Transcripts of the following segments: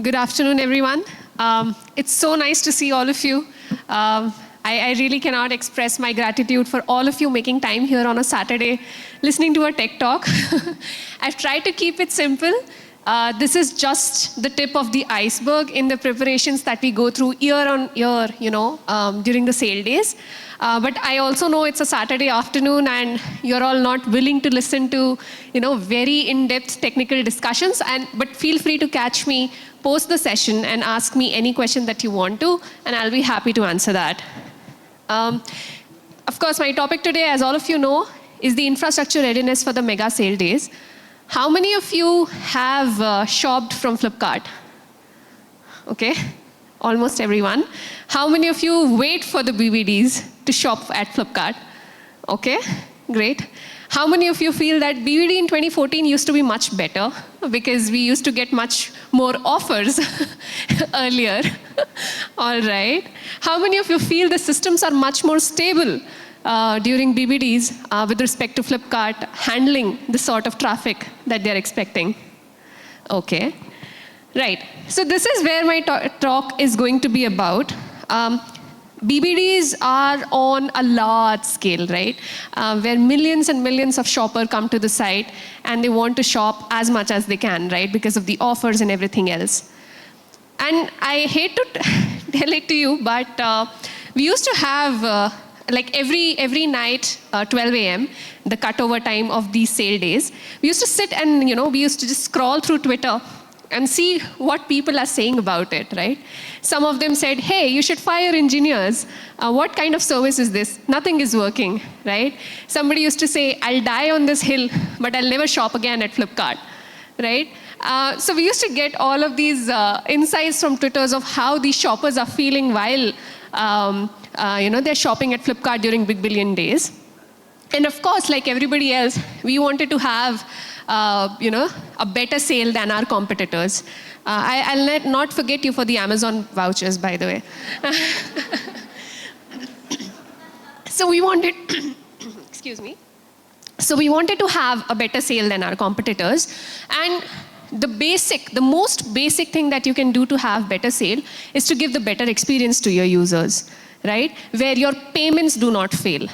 Good afternoon, everyone. It's so nice to see all of you. I really cannot express my gratitude for all of you making time here on a Saturday, listening to a tech talk. I've tried to keep it simple. This is just the tip of the iceberg in the preparations that we go through year on year, during the sale days. But I also know it's a Saturday afternoon and you're all not willing to listen to, very in-depth technical discussions. But feel free to catch me post the session and ask me any question that you want to, and I'll be happy to answer that. Of course, my topic today, as all of you know, is the infrastructure readiness for the mega sale days. How many of you have shopped from Flipkart? Okay, almost everyone. How many of you wait for the BVDs to shop at Flipkart? Okay, great. How many of you feel that BVD in 2014 used to be much better because we used to get much more offers earlier? All right. How many of you feel the systems are much more stable during BBDs with respect to Flipkart handling the sort of traffic that they're expecting? Okay, right. So this is where my talk is going to be about. BBDs are on a large scale, right? Where millions and millions of shoppers come to the site and they want to shop as much as they can, right? Because of the offers and everything else. And I hate to tell it to you, but we used to have like every night, 12 a.m., the cutover time of these sale days, we used to sit and, we used to just scroll through Twitter and see what people are saying about it, right? Some of them said, hey, you should fire engineers. What kind of service is this? Nothing is working, right? Somebody used to say, I'll die on this hill, but I'll never shop again at Flipkart, right? So we used to get all of these insights from Twitters of how these shoppers are feeling while they're shopping at Flipkart during Big Billion Days. And of course, like everybody else, we wanted to have a better sale than our competitors. I'll not forget you for the Amazon vouchers, by the way. So we wanted, excuse me. So we wanted to have a better sale than our competitors. And the most basic thing that you can do to have better sale is to give the better experience to your users, right? Where your payments do not fail.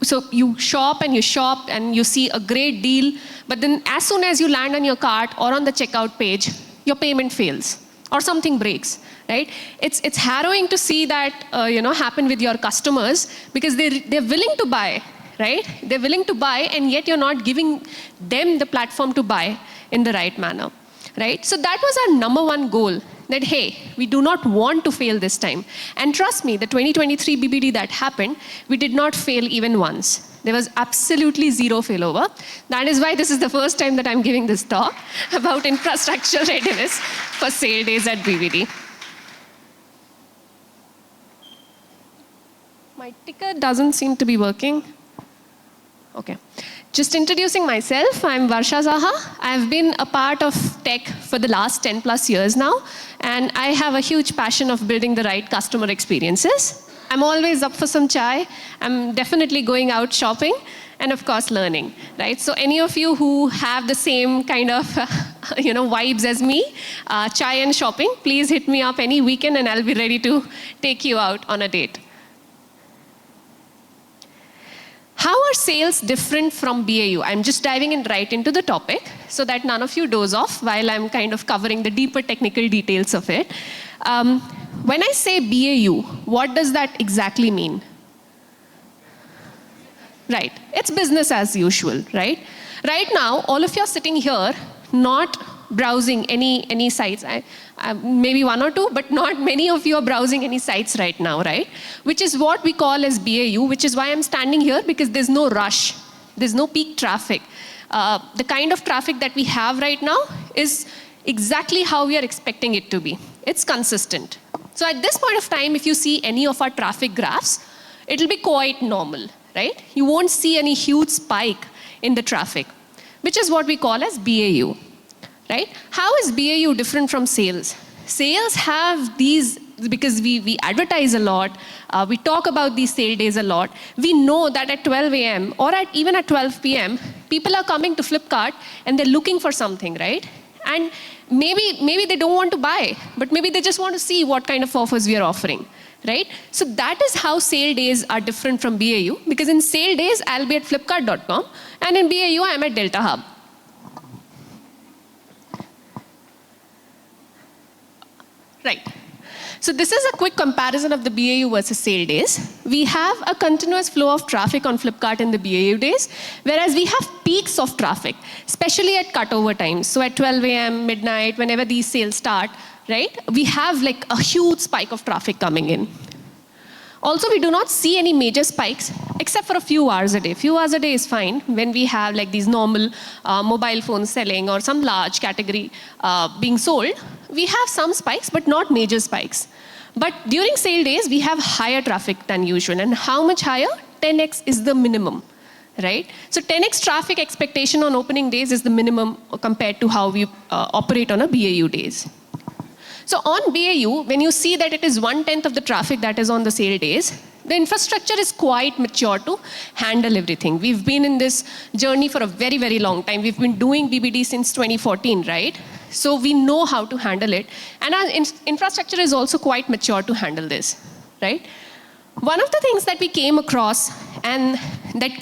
So you shop and you see a great deal, but then as soon as you land on your cart or on the checkout page, your payment fails or something breaks, right? It's harrowing to see that happen with your customers because they're willing to buy, right? They're willing to buy and yet you're not giving them the platform to buy in the right manner, right? So that was our number one goal. That, hey, we do not want to fail this time. And trust me, the 2023 BBD that happened, we did not fail even once. There was absolutely zero failover. That is why this is the first time that I'm giving this talk about infrastructure readiness for sale days at BBD. My ticker doesn't seem to be working. Okay. Just introducing myself, I'm Varsha Saha. I've been a part of tech for the last 10 plus years now, and I have a huge passion of building the right customer experiences. I'm always up for some chai. I'm definitely going out shopping, and of course learning, right? So any of you who have the same kind of vibes as me, chai and shopping, please hit me up any weekend and I'll be ready to take you out on a date. How are sales different from BAU? I'm just diving in right into the topic so that none of you doze off while I'm kind of covering the deeper technical details of it. When I say BAU, what does that exactly mean? Right, it's business as usual, right? Right now, all of you are sitting here not browsing any sites. Maybe one or two, but not many of you are browsing any sites right now, right? Which is what we call as BAU, which is why I'm standing here, because there's no rush. There's no peak traffic. The kind of traffic that we have right now is exactly how we are expecting it to be. It's consistent. So at this point of time, if you see any of our traffic graphs, it'll be quite normal, right? You won't see any huge spike in the traffic, which is what we call as BAU. Right? How is BAU different from sales? Sales have these, because we advertise a lot, we talk about these sale days a lot. We know that at 12 a.m. or even at 12 p.m., people are coming to Flipkart and they're looking for something, right? And maybe they don't want to buy, but maybe they just want to see what kind of offers we are offering, right? So that is how sale days are different from BAU, because in sale days, I'll be at flipkart.com, and in BAU, I'm at Delta Hub. Right. So this is a quick comparison of the BAU versus sale days. We have a continuous flow of traffic on Flipkart in the BAU days, whereas we have peaks of traffic, especially at cutover times. So at 12 a.m., midnight, whenever these sales start, right, we have like a huge spike of traffic coming in. Also, we do not see any major spikes except for a few hours a day. Few hours a day is fine when we have like these normal mobile phones selling or some large category being sold. We have some spikes, but not major spikes. But during sale days, we have higher traffic than usual. And how much higher? 10x is the minimum, right? So 10x traffic expectation on opening days is the minimum compared to how we operate on a BAU days. So on BAU, when you see that it is 1/10 of the traffic that is on the sale days, the infrastructure is quite mature to handle everything. We've been in this journey for a very, very long time. We've been doing BBD since 2014, right? So we know how to handle it. And our infrastructure is also quite mature to handle this, right? One of the things that we came across and that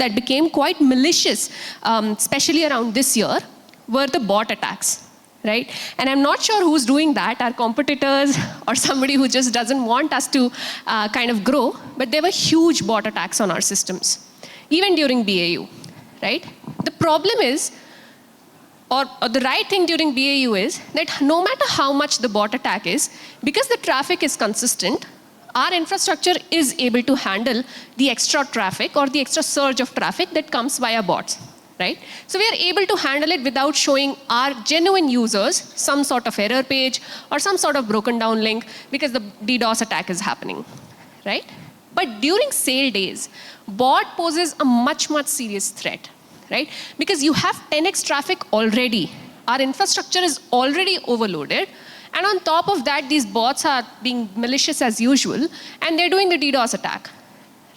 that became quite malicious, especially around this year, were the bot attacks. Right? And I'm not sure who's doing that, our competitors or somebody who just doesn't want us to kind of grow, but there were huge bot attacks on our systems, even during BAU, right? The problem is, or the right thing during BAU is that no matter how much the bot attack is, because the traffic is consistent, our infrastructure is able to handle the extra traffic or the extra surge of traffic that comes via bots. Right? So we are able to handle it without showing our genuine users some sort of error page or some sort of broken down link because the DDoS attack is happening, right? But during sale days, bot poses a much, much serious threat, right? Because you have 10x traffic already. Our infrastructure is already overloaded. And on top of that, these bots are being malicious as usual, and they're doing the DDoS attack,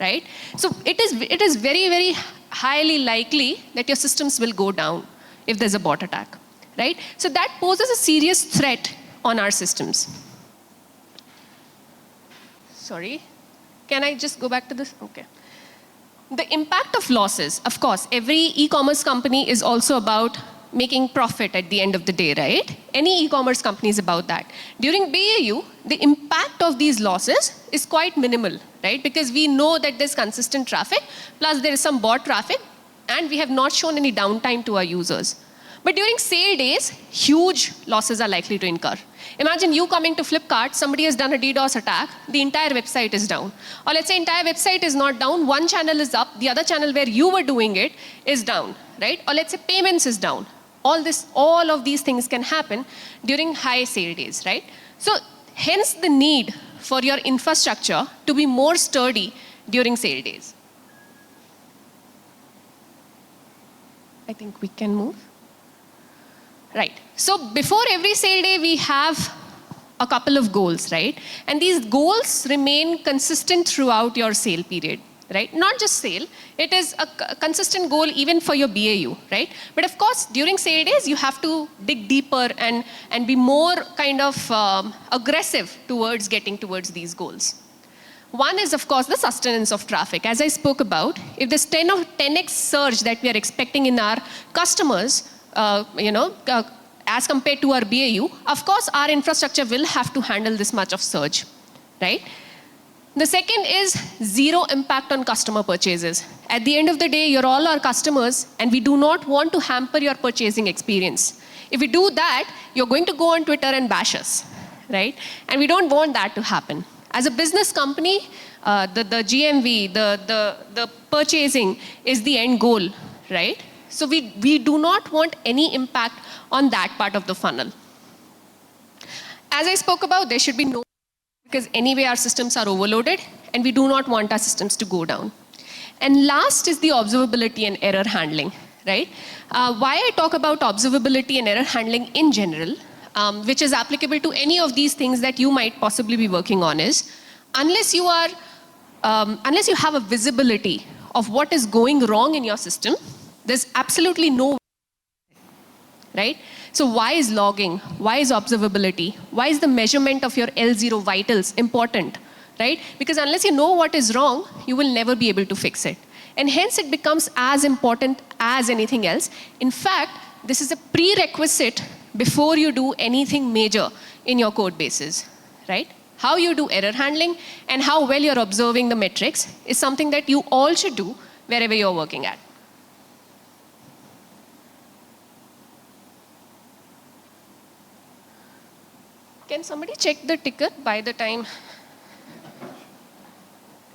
right? So it is very, very highly likely that your systems will go down if there's a bot attack, right? So that poses a serious threat on our systems. Sorry, can I just go back to this? Okay. The impact of losses, of course, every e-commerce company is also about making profit at the end of the day, right? Any e-commerce company is about that. During BAU, the impact of these losses is quite minimal, right? Because we know that there's consistent traffic, plus there is some bot traffic, and we have not shown any downtime to our users. But during sale days, huge losses are likely to incur. Imagine you coming to Flipkart, somebody has done a DDoS attack, the entire website is down. Or let's say entire website is not down, one channel is up, the other channel where you were doing it is down, right? Or let's say payments is down. All of these things can happen during high sale days, right? So hence the need for your infrastructure to be more sturdy during sale days. I think we can move. Right. So before every sale day, we have a couple of goals, right? And these goals remain consistent throughout your sale period. Right? Not just sale, it is a consistent goal even for your BAU, right? But of course, during sale days, you have to dig deeper and be more kind of aggressive towards getting towards these goals. One is, of course, the sustenance of traffic. As I spoke about, if there's 10x surge that we are expecting in our customers, as compared to our BAU, of course, our infrastructure will have to handle this much of surge, right? The second is zero impact on customer purchases. At the end of the day, you're all our customers, and we do not want to hamper your purchasing experience. If we do that, you're going to go on Twitter and bash us, right? And we don't want that to happen. As a business company, the GMV, the purchasing is the end goal, right? So we do not want any impact on that part of the funnel. As I spoke about, there should be no, because anyway our systems are overloaded and we do not want our systems to go down. And last is the observability and error handling, right? Why I talk about observability and error handling in general, which is applicable to any of these things that you might possibly be working on, is unless you have a visibility of what is going wrong in your system, there's absolutely no, right? So why is logging? Why is observability? Why is the measurement of your L0 vitals important, right? Because unless you know what is wrong, you will never be able to fix it. And hence it becomes as important as anything else. In fact, this is a prerequisite before you do anything major in your code bases, right? How you do error handling and how well you're observing the metrics is something that you all should do wherever you're working at. Can somebody check the ticker by the time?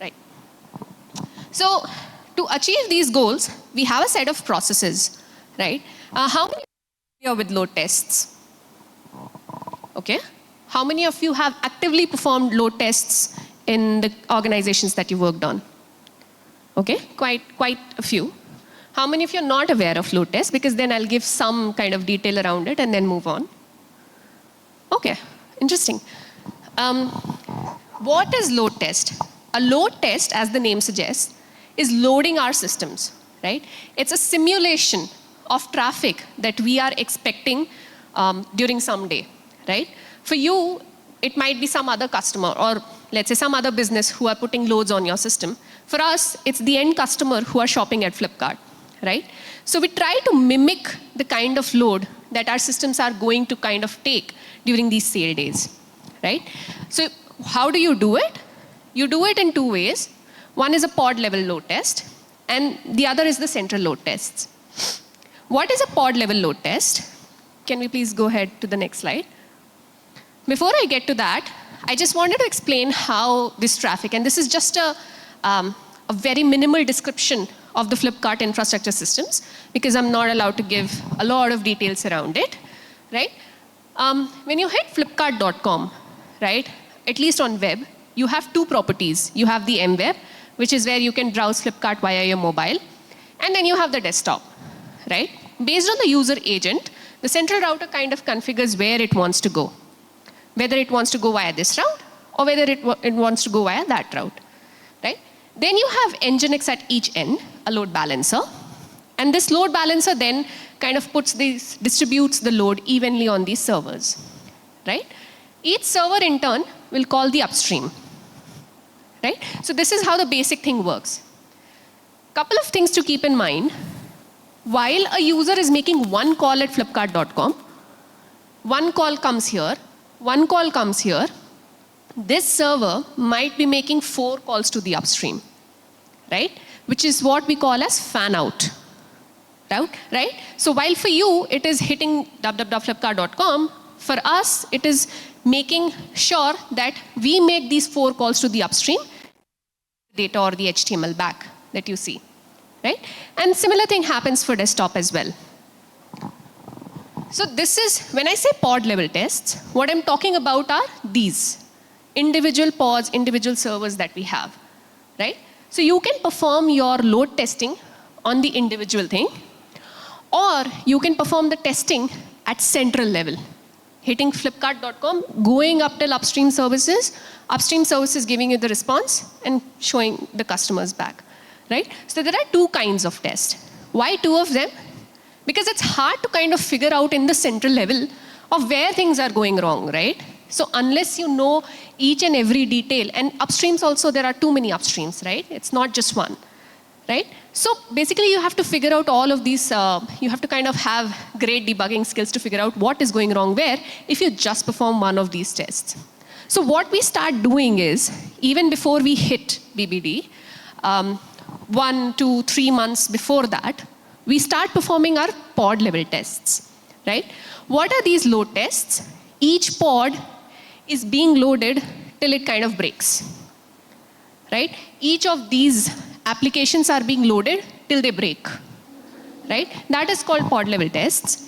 Right. So to achieve these goals, we have a set of processes, right? How many are with load tests? Okay. How many of you have actively performed load tests in the organizations that you worked on? Okay, quite a few. How many of you are not aware of load tests? Because then I'll give some kind of detail around it and then move on. Okay, interesting. What is load test? A load test, as the name suggests, is loading our systems, right? It's a simulation of traffic that we are expecting during some day, right? For you, it might be some other customer or let's say some other business who are putting loads on your system. For us, it's the end customer who are shopping at Flipkart, right? So we try to mimic the kind of load that our systems are going to kind of take during these sale days, right? So how do you do it? You do it in two ways. One is a pod level load test, and the other is the central load tests. What is a pod level load test? Can we please go ahead to the next slide? Before I get to that, I just wanted to explain how this traffic, and this is just a very minimal description of the Flipkart infrastructure systems, because I'm not allowed to give a lot of details around it, right? When you hit flipkart.com, right, at least on web, you have two properties. You have the MWeb, which is where you can browse Flipkart via your mobile, and then you have the desktop, right? Based on the user agent, the central router kind of configures where it wants to go, whether it wants to go via this route or whether it wants to go via that route, right? Then you have Nginx at each end, a load balancer, and this load balancer then kind of distributes the load evenly on these servers, right? Each server in turn will call the upstream, right? So this is how the basic thing works. Couple of things to keep in mind. While a user is making one call at flipkart.com, one call comes here, one call comes here, this server might be making 4 calls to the upstream, right? Which is what we call as fan out, right? So while for you, it is hitting www.flipkart.com, for us, it is making sure that we make these 4 calls to the upstream, data or the HTML back that you see, right? And similar thing happens for desktop as well. So this is, when I say pod level tests, what I'm talking about are these individual pods, individual servers that we have, right? So you can perform your load testing on the individual thing, or you can perform the testing at central level, hitting flipkart.com, going up till upstream services giving you the response and showing the customers back, right? So there are 2 kinds of tests. Why 2 of them? Because it's hard to kind of figure out in the central level of where things are going wrong, right? So unless you know each and every detail, and upstreams also, there are too many upstreams, right? It's not just one, right? So basically you have to figure out all of these, you have to kind of have great debugging skills to figure out what is going wrong where if you just perform one of these tests. So what we start doing is, even before we hit BBD, 1, 2, 3 months before that, we start performing our pod level tests, right? What are these load tests? Each pod is being loaded till it kind of breaks, right? Each of these applications are being loaded till they break, right? That is called pod level tests.